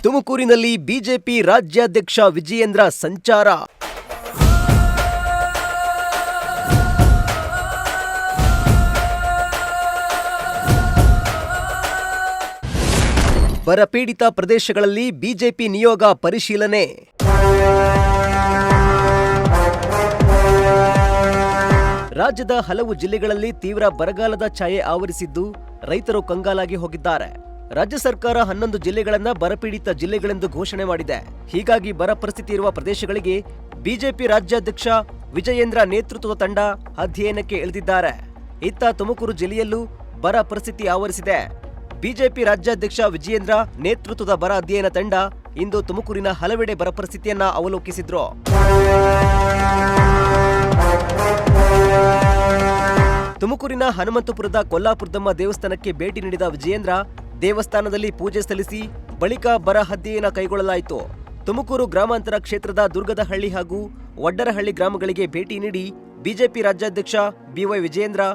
ತುಮಕೂರಿನಲ್ಲಿ ಬಿಜೆಪಿ ರಾಜ್ಯಾಧ್ಯಕ್ಷ ವಿಜಯೇಂದ್ರ ಸಂಚಾರ. ಬರಪೀಡಿತ ಪ್ರದೇಶಗಳಲ್ಲಿ ಬಿಜೆಪಿ ನಿಯೋಗ ಪರಿಶೀಲನೆ. ರಾಜ್ಯದ ಹಲವು ಜಿಲ್ಲೆಗಳಲ್ಲಿ ತೀವ್ರ ಬರಗಾಲದ ಛಾಯೆ ಆವರಿಸಿದ್ದು ರೈತರು ಕಂಗಾಲಾಗಿ ಹೋಗಿದ್ದಾರೆ. ರಾಜ್ಯ ಸರ್ಕಾರ 11 ಜಿಲ್ಲೆಗಳನ್ನ ಬರಪೀಡಿತ ಜಿಲ್ಲೆಗಳೆಂದು ಘೋಷಣೆ ಮಾಡಿದೆ. ಹೀಗಾಗಿ ಬರ ಪರಿಸ್ಥಿತಿ ಇರುವ ಪ್ರದೇಶಗಳಿಗೆ ಬಿಜೆಪಿ ರಾಜ್ಯಾಧ್ಯಕ್ಷ ವಿಜಯೇಂದ್ರ ನೇತೃತ್ವದ ತಂಡ ಅಧ್ಯಯನಕ್ಕೆ ಇಳಿದಿದ್ದಾರೆ. ಇತ್ತ ತುಮಕೂರು ಜಿಲ್ಲೆಯಲ್ಲೂ ಬರ ಪರಿಸ್ಥಿತಿ ಆವರಿಸಿದೆ. ಬಿಜೆಪಿ ರಾಜ್ಯಾಧ್ಯಕ್ಷ ವಿಜಯೇಂದ್ರ ನೇತೃತ್ವದ ಬರ ಅಧ್ಯಯನ ತಂಡ ಇಂದು ತುಮಕೂರಿನ ಹಲವೆಡೆ ಬರ ಪರಿಸ್ಥಿತಿಯನ್ನ ಅವಲೋಕಿಸಿದ್ರು. ತುಮಕೂರಿನ ಹನುಮಂತಪುರದ ಕೊಲ್ಲಾಪುರದಮ್ಮ ದೇವಸ್ಥಾನಕ್ಕೆ ಭೇಟಿ ನೀಡಿದ ವಿಜಯೇಂದ್ರ ದೇವಸ್ಥಾನದಲ್ಲಿ ಪೂಜೆ ಸಲ್ಲಿಸಿ ಬಳಿಕ ಬರ ಅಧ್ಯಯನ ಕೈಗೊಳ್ಳಲಾಯಿತು. ತುಮಕೂರು ಗ್ರಾಮಾಂತರ ಕ್ಷೇತ್ರದ ದುರ್ಗದಹಳ್ಳಿ ಹಾಗೂ ವಡ್ಡರಹಳ್ಳಿ ಗ್ರಾಮಗಳಿಗೆ ಭೇಟಿ ನೀಡಿ ಬಿಜೆಪಿ ರಾಜ್ಯಾಧ್ಯಕ್ಷ ಬಿವೈ ವಿಜಯೇಂದ್ರ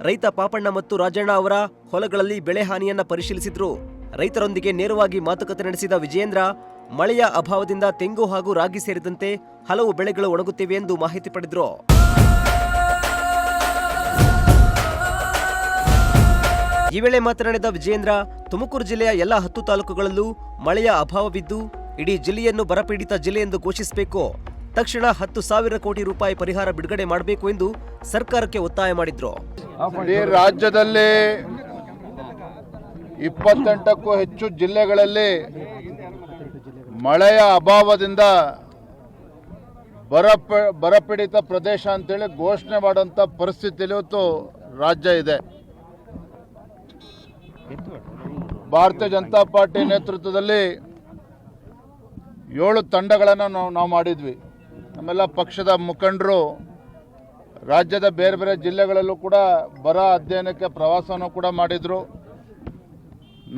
ರೈತ ಪಾಪಣ್ಣ ಮತ್ತು ರಾಜಣ್ಣ ಅವರ ಹೊಲಗಳಲ್ಲಿ ಬೆಳೆ ಹಾನಿಯನ್ನ ಪರಿಶೀಲಿಸಿದ್ರು. ರೈತರೊಂದಿಗೆ ನೇರವಾಗಿ ಮಾತುಕತೆ ನಡೆಸಿದ ವಿಜಯೇಂದ್ರ ಮಳೆಯ ಅಭಾವದಿಂದ ತೆಂಗು ಹಾಗೂ ರಾಗಿ ಸೇರಿದಂತೆ ಹಲವು ಬೆಳೆಗಳು ಒಣಗುತ್ತಿವೆ ಎಂದು ಮಾಹಿತಿ ಪಡೆದರು. ಈ ವೇಳೆ ಮಾತನಾಡಿದ ವಿಜಯೇಂದ್ರ ತುಮಕೂರು ಜಿಲ್ಲೆಯ ಎಲ್ಲ 10 ತಾಲೂಕುಗಳಲ್ಲೂ ಮಳೆಯ ಅಭಾವವಿದ್ದು ಇಡೀ ಜಿಲ್ಲೆಯನ್ನು ಬರಪೀಡಿತ ಜಿಲ್ಲೆ ಎಂದು ಘೋಷಿಸಬೇಕು. ತಕ್ಷಣ 10,000 ಕೋಟಿ ರೂಪಾಯಿ ಪರಿಹಾರ ಬಿಡುಗಡೆ ಮಾಡಬೇಕು ಎಂದು ಸರ್ಕಾರಕ್ಕೆ ಒತ್ತಾಯ ಮಾಡಿದ್ರು. ರಾಜ್ಯದಲ್ಲಿ 28ಕ್ಕೂ ಹೆಚ್ಚು ಜಿಲ್ಲೆಗಳಲ್ಲಿ ಮಳೆಯ ಅಭಾವದಿಂದ ಬರಪೀಡಿತ ಪ್ರದೇಶ ಅಂತೇಳಿ ಘೋಷಣೆ ಮಾಡುವಂಥ ಪರಿಸ್ಥಿತಿಯಲ್ಲಿ ಇವತ್ತು ರಾಜ್ಯ ಇದೆ. ಭಾರತೀಯ ಜನತಾ ಪಾರ್ಟಿ ನೇತೃತ್ವದಲ್ಲಿ 7 ತಂಡಗಳನ್ನು ನಾವು ಮಾಡಿದ್ವಿ. ನಮ್ಮೆಲ್ಲ ಪಕ್ಷದ ಮುಖಂಡರು ರಾಜ್ಯದ ಬೇರೆ ಬೇರೆ ಜಿಲ್ಲೆಗಳಲ್ಲೂ ಕೂಡ ಬರ ಅಧ್ಯಯನಕ್ಕೆ ಪ್ರವಾಸವನ್ನು ಕೂಡ ಮಾಡಿದರು.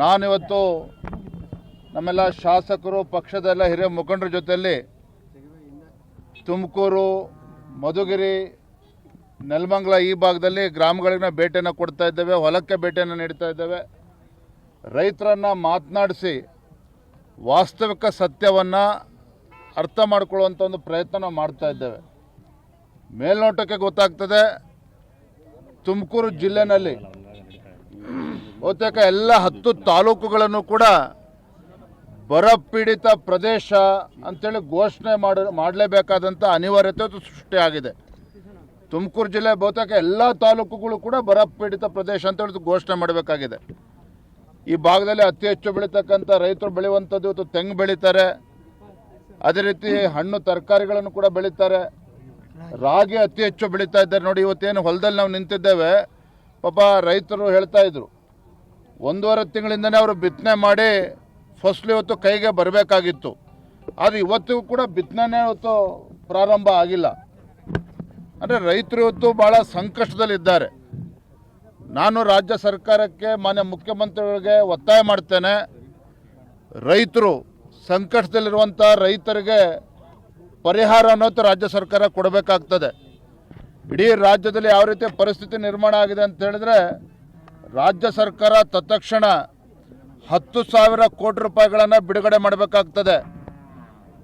ನಾನಿವತ್ತು ನಮ್ಮೆಲ್ಲ ಶಾಸಕರು ಪಕ್ಷದೆಲ್ಲ ಹಿರಿಯ ಮುಖಂಡರ ಜೊತೆಯಲ್ಲಿ ತುಮಕೂರು, ಮಧುಗಿರಿ, ನೆಲಮಂಗಲ ಈ ಭಾಗದಲ್ಲಿ ಗ್ರಾಮಗಳಿಗೆ ಭೇಟಿಯನ್ನು ಕೊಡ್ತಾ ಇದ್ದೇವೆ, ಹೊಲಕ್ಕೆ ಭೇಟಿಯನ್ನು ನೀಡ್ತಾ ಇದ್ದೇವೆ. ರೈತರನ್ನು ಮಾತನಾಡಿಸಿ ವಾಸ್ತವಿಕ ಸತ್ಯವನ್ನು ಅರ್ಥ ಮಾಡಿಕೊಳ್ಳುವಂಥ ಒಂದು ಪ್ರಯತ್ನ ನಾವು ಮಾಡ್ತಾ ಇದ್ದೇವೆ. ಮೇಲ್ನೋಟಕ್ಕೆ ಗೊತ್ತಾಗ್ತದೆ ತುಮಕೂರು ಜಿಲ್ಲೆನಲ್ಲಿ ಬಹುತೇಕ ಎಲ್ಲ 10 ತಾಲೂಕುಗಳನ್ನು ಕೂಡ ಬರಪೀಡಿತ ಪ್ರದೇಶ ಅಂತೇಳಿ ಘೋಷಣೆ ಮಾಡಲೇಬೇಕಾದಂಥ ಅನಿವಾರ್ಯತೆ ಸೃಷ್ಟಿಯಾಗಿದೆ. ತುಮಕೂರು ಜಿಲ್ಲೆ ಬಹುತೇಕ ಎಲ್ಲ ತಾಲೂಕುಗಳು ಕೂಡ ಬರಪೀಡಿತ ಪ್ರದೇಶ ಅಂತೇಳಿ ಘೋಷಣೆ ಮಾಡಬೇಕಾಗಿದೆ. ಈ ಭಾಗದಲ್ಲಿ ಅತಿ ಹೆಚ್ಚು ಬೆಳೀತಕ್ಕಂಥ ರೈತರು ಬೆಳೆಯುವಂಥದ್ದು ಇವತ್ತು ತೆಂಗು ಬೆಳೀತಾರೆ, ಅದೇ ರೀತಿ ಹಣ್ಣು ತರಕಾರಿಗಳನ್ನು ಕೂಡ ಬೆಳೀತಾರೆ, ರಾಗಿ ಅತಿ ಹೆಚ್ಚು ಬೆಳೀತಾ ಇದ್ದಾರೆ. ನೋಡಿ ಇವತ್ತೇನು ಹೊಲದಲ್ಲಿ ನಾವು ನಿಂತಿದ್ದೇವೆ, ಪಾಪ ರೈತರು ಹೇಳ್ತಾ ಇದ್ರು 1.5 ತಿಂಗಳಿಂದನೇ ಅವರು ಬಿತ್ತನೆ ಮಾಡಿ ಫಸಲು ಇವತ್ತು ಕೈಗೆ ಬರಬೇಕಾಗಿತ್ತು. ಆದರೆ ಇವತ್ತಿಗೂ ಕೂಡ ಬಿತ್ತನೆ ಇವತ್ತು ಪ್ರಾರಂಭ ಆಗಿಲ್ಲ. ಅಂದರೆ ರೈತರು ಇವತ್ತು ಭಾಳ ಸಂಕಷ್ಟದಲ್ಲಿದ್ದಾರೆ. ನಾನು ರಾಜ್ಯ ಸರ್ಕಾರಕ್ಕೆ ಮಾನ್ಯ ಮುಖ್ಯಮಂತ್ರಿಗಳಿಗೆ ಒತ್ತಾಯ ಮಾಡ್ತೇನೆ, ರೈತರು ಸಂಕಷ್ಟದಲ್ಲಿರುವಂಥ ರೈತರಿಗೆ ಪರಿಹಾರ ಅನ್ನೋದು ರಾಜ್ಯ ಸರ್ಕಾರ ಕೊಡಬೇಕಾಗ್ತದೆ. ಇಡೀ ರಾಜ್ಯದಲ್ಲಿ ಯಾವ ರೀತಿ ಪರಿಸ್ಥಿತಿ ನಿರ್ಮಾಣ ಆಗಿದೆ ಅಂತ ಹೇಳಿದ್ರೆ ರಾಜ್ಯ ಸರ್ಕಾರ ತತ್ಕ್ಷಣ 10,000 ಕೋಟಿ ರೂಪಾಯಿಗಳನ್ನು ಬಿಡುಗಡೆ ಮಾಡಬೇಕಾಗ್ತದೆ.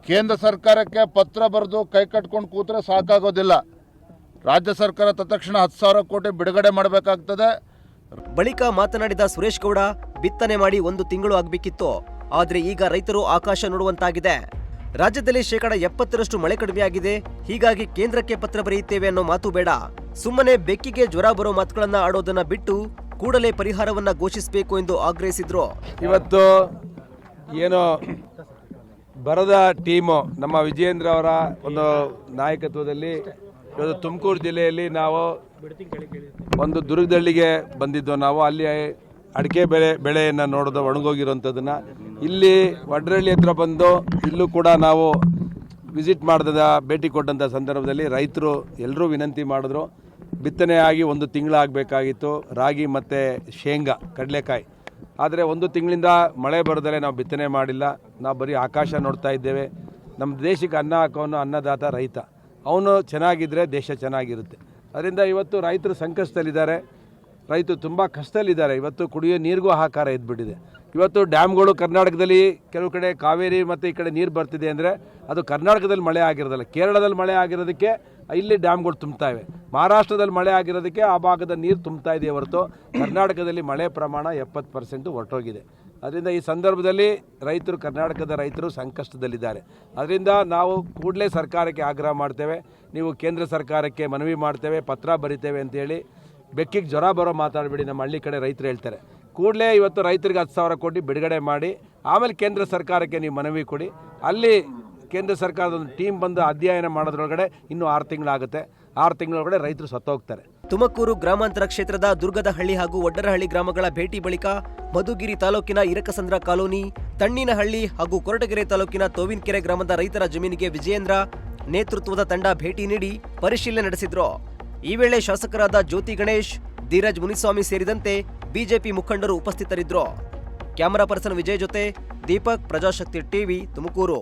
ಕೇಂದ್ರ ಸರ್ಕಾರಕ್ಕೆ ಪತ್ರ ಬರೆದು ಕೈ ಕಟ್ಕೊಂಡು ಕೂತ್ರೆ ಸಾಕಾಗೋದಿಲ್ಲ. ರಾಜ್ಯ ಸರ್ಕಾರ ತತ್ಕ್ಷಣ 10,000 ಕೋಟಿ ಬಿಡುಗಡೆ ಮಾಡಬೇಕಾಗ್ತದೆ. ಬಳಿಕ ಮಾತನಾಡಿದ ಸುರೇಶ್ ಗೌಡ ಬಿತ್ತನೆ ಮಾಡಿ 1 ತಿಂಗಳು ಆಗಬೇಕಿತ್ತು, ಆದರೆ ಈಗ ರೈತರು ಆಕಾಶ ನೋಡುವಂತಾಗಿದೆ. ರಾಜ್ಯದಲ್ಲಿ 70% ಮಳೆ ಕಡಿಮೆಯಾಗಿದೆ. ಹೀಗಾಗಿ ಕೇಂದ್ರಕ್ಕೆ ಪತ್ರ ಬರೆಯುತ್ತೇವೆ ಅನ್ನೋ ಮಾತು ಬೇಡ. ಸುಮ್ಮನೆ ಬೆಕ್ಕಿಗೆ ಜ್ವರ ಬರೋ ಮಾತುಗಳನ್ನ ಆಡೋದನ್ನ ಬಿಟ್ಟು ಕೂಡಲೇ ಪರಿಹಾರವನ್ನ ಘೋಷಿಸಬೇಕು ಎಂದು ಆಗ್ರಹಿಸಿದ್ರು. ಇವತ್ತು ಏನೋ ಬರದ ಟೀಮು ನಮ್ಮ ವಿಜಯೇಂದ್ರ ಅವರ ಒಂದು ನಾಯಕತ್ವದಲ್ಲಿ ಇವತ್ತು ತುಮಕೂರು ಜಿಲ್ಲೆಯಲ್ಲಿ ನಾವು ಒಂದು ದುರ್ಗದಳ್ಳಿಗೆ ಬಂದಿದ್ದು. ನಾವು ಅಲ್ಲಿ ಅಡಿಕೆ ಬೆಳೆಯನ್ನು ನೋಡೋದು ಒಣಗೋಗಿರೋಂಥದ್ದನ್ನು ಇಲ್ಲಿ ವಡ್ರಳ್ಳಿ ಹತ್ರ ಬಂದು ಇಲ್ಲೂ ಕೂಡ ನಾವು ವಿಸಿಟ್ ಮಾಡಿದ ಭೇಟಿ ಕೊಟ್ಟಂಥ ಸಂದರ್ಭದಲ್ಲಿ ರೈತರು ಎಲ್ಲರೂ ವಿನಂತಿ ಮಾಡಿದ್ರು. ಬಿತ್ತನೆ ಆಗಿ 1 ತಿಂಗಳಾಗಬೇಕಾಗಿತ್ತು ರಾಗಿ ಮತ್ತು ಶೇಂಗಾ, ಕಡಲೆಕಾಯಿ. ಆದರೆ 1 ತಿಂಗಳಿಂದ ಮಳೆ ಬರದಲ್ಲೇ ನಾವು ಬಿತ್ತನೆ ಮಾಡಿಲ್ಲ. ನಾವು ಬರೀ ಆಕಾಶ ನೋಡ್ತಾ ಇದ್ದೇವೆ. ನಮ್ಮ ದೇಶಕ್ಕೆ ಅನ್ನ ಹಾಕೋನು ಅನ್ನದಾತ ರೈತ. ಅವನು ಚೆನ್ನಾಗಿದ್ದರೆ ದೇಶ ಚೆನ್ನಾಗಿರುತ್ತೆ. ಅದರಿಂದ ಇವತ್ತು ರೈತರು ಸಂಕಷ್ಟದಲ್ಲಿದ್ದಾರೆ. ರೈತರು ತುಂಬ ಕಷ್ಟದಲ್ಲಿದ್ದಾರೆ. ಇವತ್ತು ಕುಡಿಯೋ ನೀರಿಗೂ ಹಾಹಾಕಾರ ಎದ್ಬಿಟ್ಟಿದೆ. ಇವತ್ತು ಡ್ಯಾಮ್ಗಳು ಕರ್ನಾಟಕದಲ್ಲಿ ಕೆಲವು ಕಡೆ ಕಾವೇರಿ ಮತ್ತು ಈ ಕಡೆ ನೀರು ಬರ್ತಿದೆ ಅಂದರೆ ಅದು ಕರ್ನಾಟಕದಲ್ಲಿ ಮಳೆ ಆಗಿರೋದಲ್ಲ, ಕೇರಳದಲ್ಲಿ ಮಳೆ ಆಗಿರೋದಕ್ಕೆ ಇಲ್ಲಿ ಡ್ಯಾಮ್ಗಳು ತುಂಬ್ತಾ ಇವೆ. ಮಹಾರಾಷ್ಟ್ರದಲ್ಲಿ ಮಳೆ ಆಗಿರೋದಕ್ಕೆ ಆ ಭಾಗದ ನೀರು ತುಂಬ್ತಾ ಇದೆಯೇ ಹೊರತು ಕರ್ನಾಟಕದಲ್ಲಿ ಮಳೆ ಪ್ರಮಾಣ 70% ಹೊರಟೋಗಿದೆ. ಅದರಿಂದ ಈ ಸಂದರ್ಭದಲ್ಲಿ ರೈತರು, ಕರ್ನಾಟಕದ ರೈತರು ಸಂಕಷ್ಟದಲ್ಲಿದ್ದಾರೆ. ಅದರಿಂದ ನಾವು ಕೂಡಲೇ ಸರ್ಕಾರಕ್ಕೆ ಆಗ್ರಹ ಮಾಡ್ತೇವೆ, ನೀವು ಕೇಂದ್ರ ಸರ್ಕಾರಕ್ಕೆ ಮನವಿ ಮಾಡ್ತೇವೆ, ಪತ್ರ ಬರಿತೇವೆ ಅಂತೇಳಿ. ಬೆಕ್ಕಿಗೆ ಜ್ವರ ಬರೋ ಮಾತಾಡಬೇಡಿ, ನಮ್ಮ ಹಳ್ಳಿ ಕಡೆ ರೈತರು ಹೇಳ್ತಾರೆ. ಕೂಡಲೇ ಇವತ್ತು ರೈತರಿಗೆ 10,000 ಕೋಟಿ ಬಿಡುಗಡೆ ಮಾಡಿ ಆಮೇಲೆ ಕೇಂದ್ರ ಸರ್ಕಾರಕ್ಕೆ ನೀವು ಮನವಿ ಕೊಡಿ. ಅಲ್ಲಿ ಕೇಂದ್ರ ಸರ್ಕಾರದ ಒಂದು ಟೀಮ್ ಬಂದು ಅಧ್ಯಯನ ಮಾಡೋದ್ರೊಳಗಡೆ ಇನ್ನೂ 6 ತಿಂಗಳಾಗುತ್ತೆ. 6 ತಿಂಗಳೊಳಗಡೆ ರೈತರು ಸತ್ತೋಗ್ತಾರೆ. ತುಮಕೂರು ಗ್ರಾಮಾಂತರ ಕ್ಷೇತ್ರದ ದುರ್ಗದಹಳ್ಳಿ ಹಾಗೂ ಒಡ್ಡರಹಳ್ಳಿ ಗ್ರಾಮಗಳ ಭೇಟಿ ಬಳಿಕ ಮಧುಗಿರಿ ತಾಲೂಕಿನ ಇರಕಸಂದ್ರ ಕಾಲೋನಿ, ತಣ್ಣಿನಹಳ್ಳಿ ಹಾಗೂ ಕೊರಟಗೆರೆ ತಾಲೂಕಿನ ತೋವಿನಕೆರೆ ಗ್ರಾಮದ ರೈತರ ಜಮೀನಿಗೆ ವಿಜಯೇಂದ್ರ ನೇತೃತ್ವದ ತಂಡ ಭೇಟಿ ನೀಡಿ ಪರಿಶೀಲನೆ ನಡೆಸಿದ್ರು. ಈ ವೇಳೆ ಶಾಸಕರಾದ ಜ್ಯೋತಿ ಗಣೇಶ್, ಧೀರಜ್ ಮುನಿಸ್ವಾಮಿ ಸೇರಿದಂತೆ ಬಿಜೆಪಿ ಮುಖಂಡರು ಉಪಸ್ಥಿತರಿದ್ದರು. ಕ್ಯಾಮರಾ ಪರ್ಸನ್ ವಿಜಯ್ ಜೊತೆ ದೀಪಕ್, ಪ್ರಜಾಶಕ್ತಿ ಟಿವಿ, ತುಮಕೂರು.